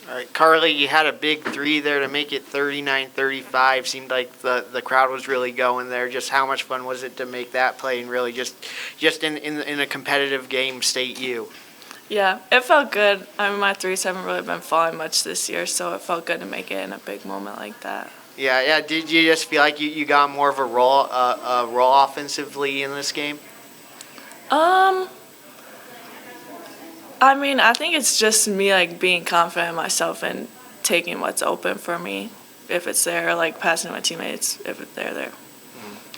All right, Carly, you had a big three there to make it 39-35. Seemed like the crowd was really going there. Just how much fun was it to make that play and really just in a competitive game, state U? Yeah, it felt good. I mean, my threes haven't really been falling much this year, so it felt good to make it in a big moment like that. Yeah. Did you just feel like you got more of a role offensively in this game? I mean, I think it's just me, like, being confident in myself and taking what's open for me if it's there, like passing to my teammates if they're there.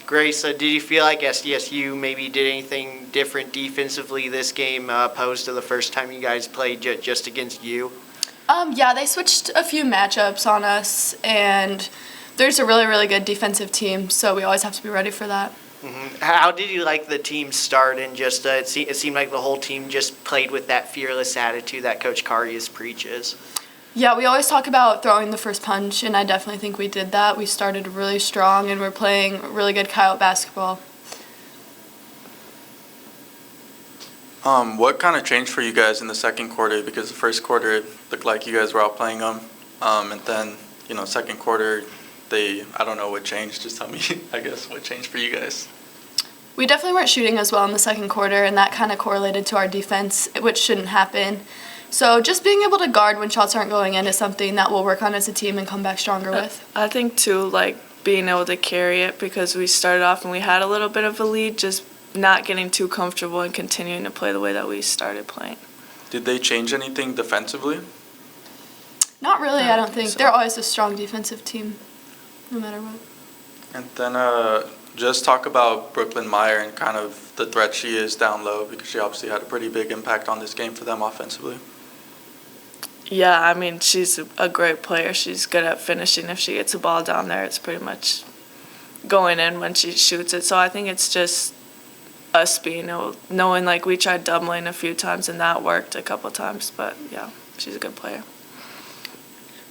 Grace, did you feel like SDSU maybe did anything different defensively this game opposed to the first time you guys played just against you? Yeah, they switched a few matchups on us, and there's a really, really good defensive team, so we always have to be ready for that. Mm-hmm. How did you like the team start? And just it seemed like the whole team just played with that fearless attitude that Coach Karius preaches. Yeah, we always talk about throwing the first punch, and I definitely think we did that. We started really strong, and we're playing really good coyote basketball. What kind of changed for you guys in the second quarter? Because the first quarter looked like you guys were outplaying them, and then second quarter, I don't know what changed. Just tell me, I guess, what changed for you guys. We definitely weren't shooting as well in the second quarter, and that kind of correlated to our defense, which shouldn't happen. So just being able to guard when shots aren't going in is something that we'll work on as a team and come back stronger with. I think, too, like, being able to carry it because we started off and we had a little bit of a lead, just not getting too comfortable and continuing to play the way that we started playing. Did they change anything defensively? Not really, I don't think. They're always a strong defensive team, no matter what. And then just talk about Brooklyn Meyer and kind of the threat she is down low, because she obviously had a pretty big impact on this game for them offensively. Yeah, I mean, she's a great player. She's good at finishing. If she gets a ball down there, it's pretty much going in when she shoots it. So I think it's just us being knowing, like, we tried doubling a few times and that worked a couple times. But, yeah, she's a good player.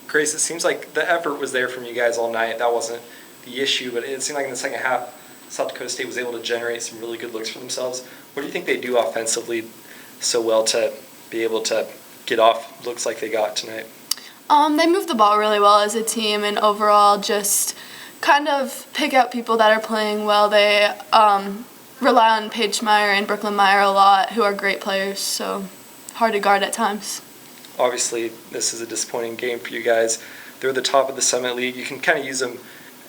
Grace, it seems like the effort was there from you guys all night. That wasn't the issue, but it seemed like in the second half, South Dakota State was able to generate some really good looks for themselves. What do you think they do offensively so well to be able to get off looks like they got tonight? They move the ball really well as a team, and overall just kind of pick out people that are playing well. They rely on Paige Meyer and Brooklyn Meyer a lot, who are great players, so hard to guard at times. Obviously, this is a disappointing game for you guys. They're the top of the Summit League. You can kind of use them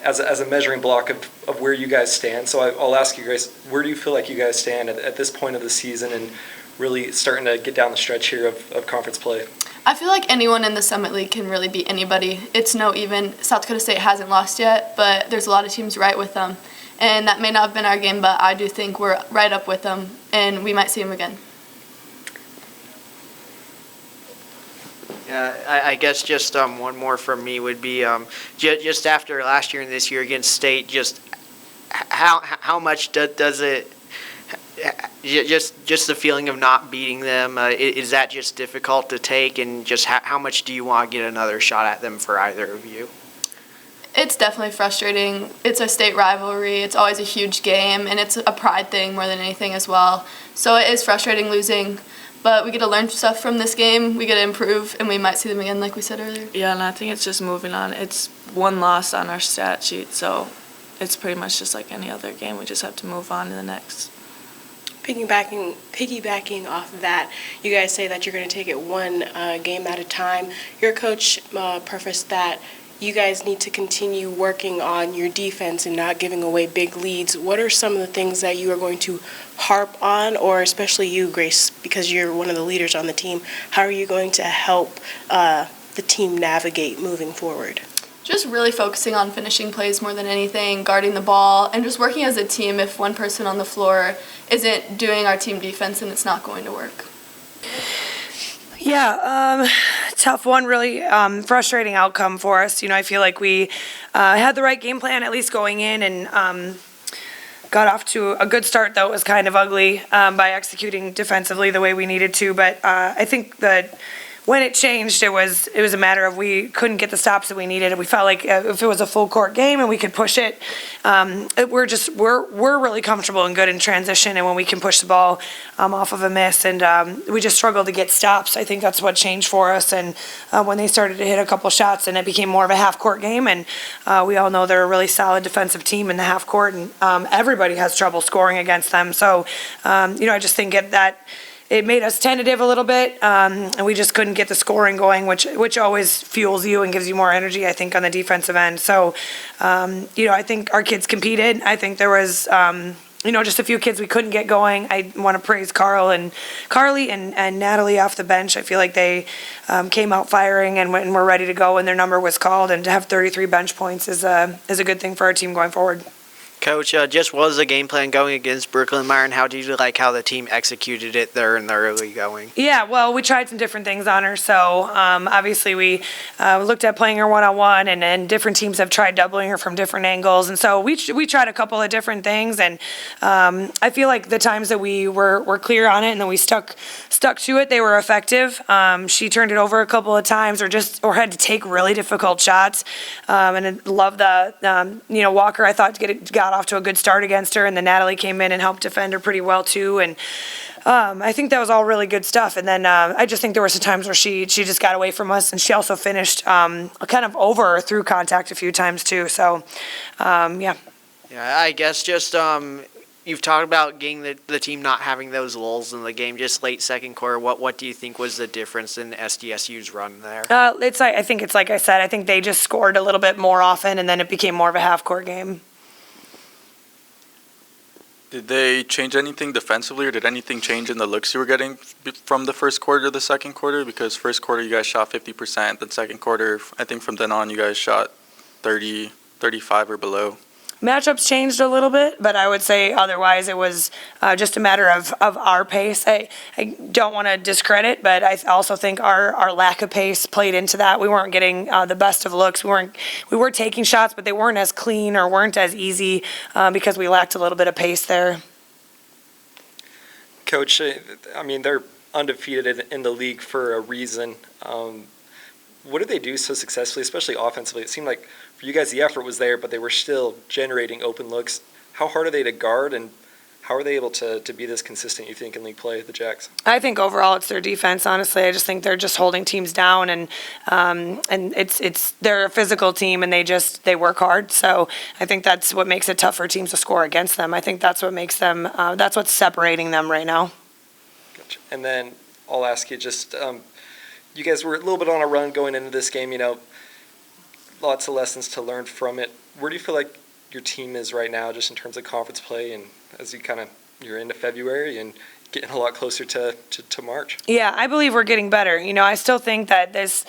as a measuring block of where you guys stand. So I'll ask you, Grace, where do you feel like you guys stand at this point of the season and really starting to get down the stretch here of conference play? I feel like anyone in the Summit League can really beat anybody. It's no even. South Dakota State hasn't lost yet, but there's a lot of teams right with them. And that may not have been our game, but I do think we're right up with them, and we might see them again. Yeah, I guess just one more from me would be just after last year and this year against State, just how much does it just the feeling of not beating them, is that just difficult to take, and just how much do you want to get another shot at them for either of you? It's definitely frustrating. It's a state rivalry. It's always a huge game, and it's a pride thing more than anything as well. So it is frustrating losing, but we get to learn stuff from this game. We get to improve, and we might see them again like we said earlier. Yeah, and I think it's just moving on. It's one loss on our stat sheet, so it's pretty much just like any other game. We just have to move on to the next. Piggybacking off of that, you guys say that you're going to take it one game at a time. Your coach prefaced that you guys need to continue working on your defense and not giving away big leads. What are some of the things that you are going to harp on, or especially you, Grace, because you're one of the leaders on the team, how are you going to help the team navigate moving forward? Just really focusing on finishing plays more than anything, guarding the ball, and just working as a team. If one person on the floor isn't doing our team defense, then it's not going to work. Yeah, tough one, really frustrating outcome for us. I feel like we had the right game plan, at least going in, and got off to a good start, though it was kind of ugly by executing defensively the way we needed to. But I think that when it changed, it was a matter of we couldn't get the stops that we needed, and we felt like if it was a full court game and we could push it, we're really comfortable and good in transition, and when we can push the ball off of a miss, and we just struggled to get stops. I think that's what changed for us, and when they started to hit a couple shots, and it became more of a half court game, and we all know they're a really solid defensive team in the half court, and everybody has trouble scoring against them. So, I just think that it made us tentative a little bit, and we just couldn't get the scoring going, which always fuels you and gives you more energy, I think, on the defensive end. So, I think our kids competed. I think there was, just a few kids we couldn't get going. I want to praise Carly and Natalie off the bench. I feel like they came out firing and were ready to go when their number was called, and to have 33 bench points is a good thing for our team going forward. Coach, just what was the game plan going against Brooklyn Meyer, and how did you like how the team executed it there in the early going? Yeah, well, we tried some different things on her. So obviously we looked at playing her one-on-one, and different teams have tried doubling her from different angles. And so we tried a couple of different things, and I feel like the times that we were clear on it and then we stuck to it, they were effective. She turned it over a couple of times or had to take really difficult shots. And I love the, Walker, I thought got off to a good start against her, and then Natalie came in and helped defend her pretty well too, and I think that was all really good stuff. And then I just think there were some times where she just got away from us, and she also finished kind of over or through contact a few times too. So yeah, I guess just you've talked about getting the team not having those lulls in the game, just late second quarter. What do you think was the difference in SDSU's run there? I think it's like I said, I think they just scored a little bit more often, and then it became more of a half court game. Did they change anything defensively, or did anything change in the looks you were getting from the first quarter to the second quarter? Because first quarter you guys shot 50%, then second quarter, I think from then on you guys shot 30, 35 or below. Matchups changed a little bit, but I would say otherwise it was just a matter of our pace. I don't want to discredit, but I also think our lack of pace played into that. We weren't getting the best of looks. We were taking shots, but they weren't as clean or weren't as easy because we lacked a little bit of pace there. Coach, I mean, they're undefeated in the league for a reason. What did they do so successfully, especially offensively? It seemed like for you guys the effort was there, but they were still generating open looks. How hard are they to guard, and how are they able to be this consistent, you think, in league play, the Jacks? I think overall it's their defense, honestly. I just think they're just holding teams down, and they're a physical team, and they work hard. So I think that's what makes it tough for teams to score against them. I think that's what makes them, that's what's separating them right now. Gotcha. And then I'll ask you just, you guys were a little bit on a run going into this game, lots of lessons to learn from it. Where do you feel like your team is right now, just in terms of conference play, and as you're into February and getting a lot closer to March? Yeah, I believe we're getting better. I still think that this,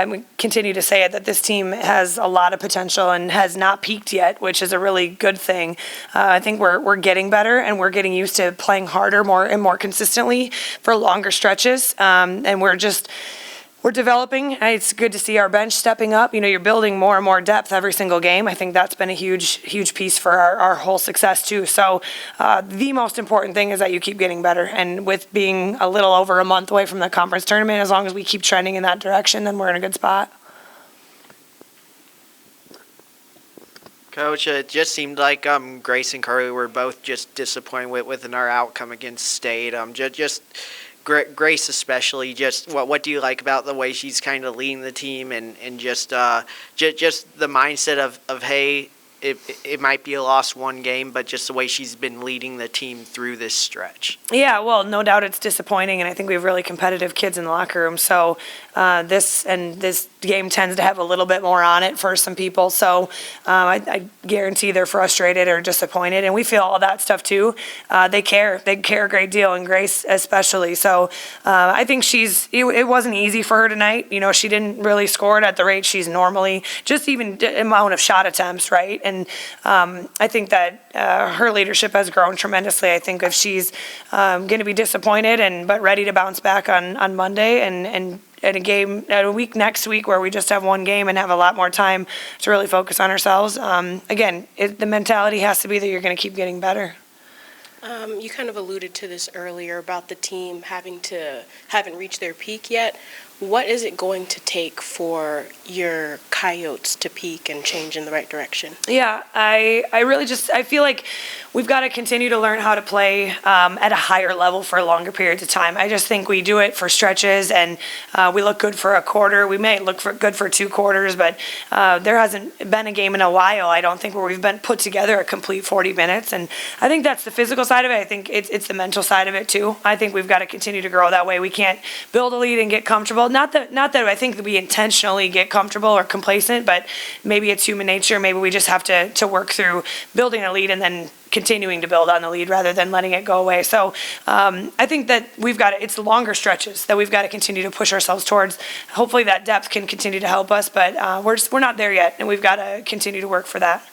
we continue to say it, that this team has a lot of potential and has not peaked yet, which is a really good thing. I think we're getting better, and we're getting used to playing harder, more consistently for longer stretches, and we're developing. It's good to see our bench stepping up. You're building more and more depth every single game. I think that's been a huge piece for our whole success too. So the most important thing is that you keep getting better. And with being a little over a month away from the conference tournament, as long as we keep trending in that direction, then we're in a good spot. Coach, it just seemed like Grace and Carly were both just disappointed with our outcome against State. Just Grace especially, just what do you like about the way she's kind of leading the team, and just the mindset of hey, it might be a lost one game, but just the way she's been leading the team through this stretch. Yeah, well, no doubt it's disappointing, and I think we have really competitive kids in the locker room. So this game tends to have a little bit more on it for some people. So I guarantee they're frustrated or disappointed, and we feel all that stuff too. They care a great deal, and Grace especially. So I think it wasn't easy for her tonight. She didn't really score it at the rate she's normally, just even the amount of shot attempts, right? And I think that her leadership has grown tremendously. I think if she's going to be disappointed but ready to bounce back on Monday and at a week next week where we just have one game and have a lot more time to really focus on ourselves. Again, the mentality has to be that you're going to keep getting better. You kind of alluded to this earlier about the team haven't reached their peak yet. what is it going to take for your Coyotes to peak and change in the right direction? Yeah, I really I feel like we've got to continue to learn how to play at a higher level for longer periods of time. I just think we do it for stretches, and we look good for a quarter. We may look good for 2 quarters, but there hasn't been a game in a while, I don't think, where we've been put together a complete 40 minutes. And I think that's the physical side of it. I think it's the mental side of it too. I think we've got to continue to grow that way. We can't build a lead and get comfortable. Not that I think that we intentionally get comfortable or complacent, but maybe it's human nature. Maybe we just have to work through building a lead and then continuing to build on the lead rather than letting it go away. So I think that it's longer stretches that we've got to continue to push ourselves towards. Hopefully that depth can continue to help us, but we're not there yet, and we've got to continue to work for that.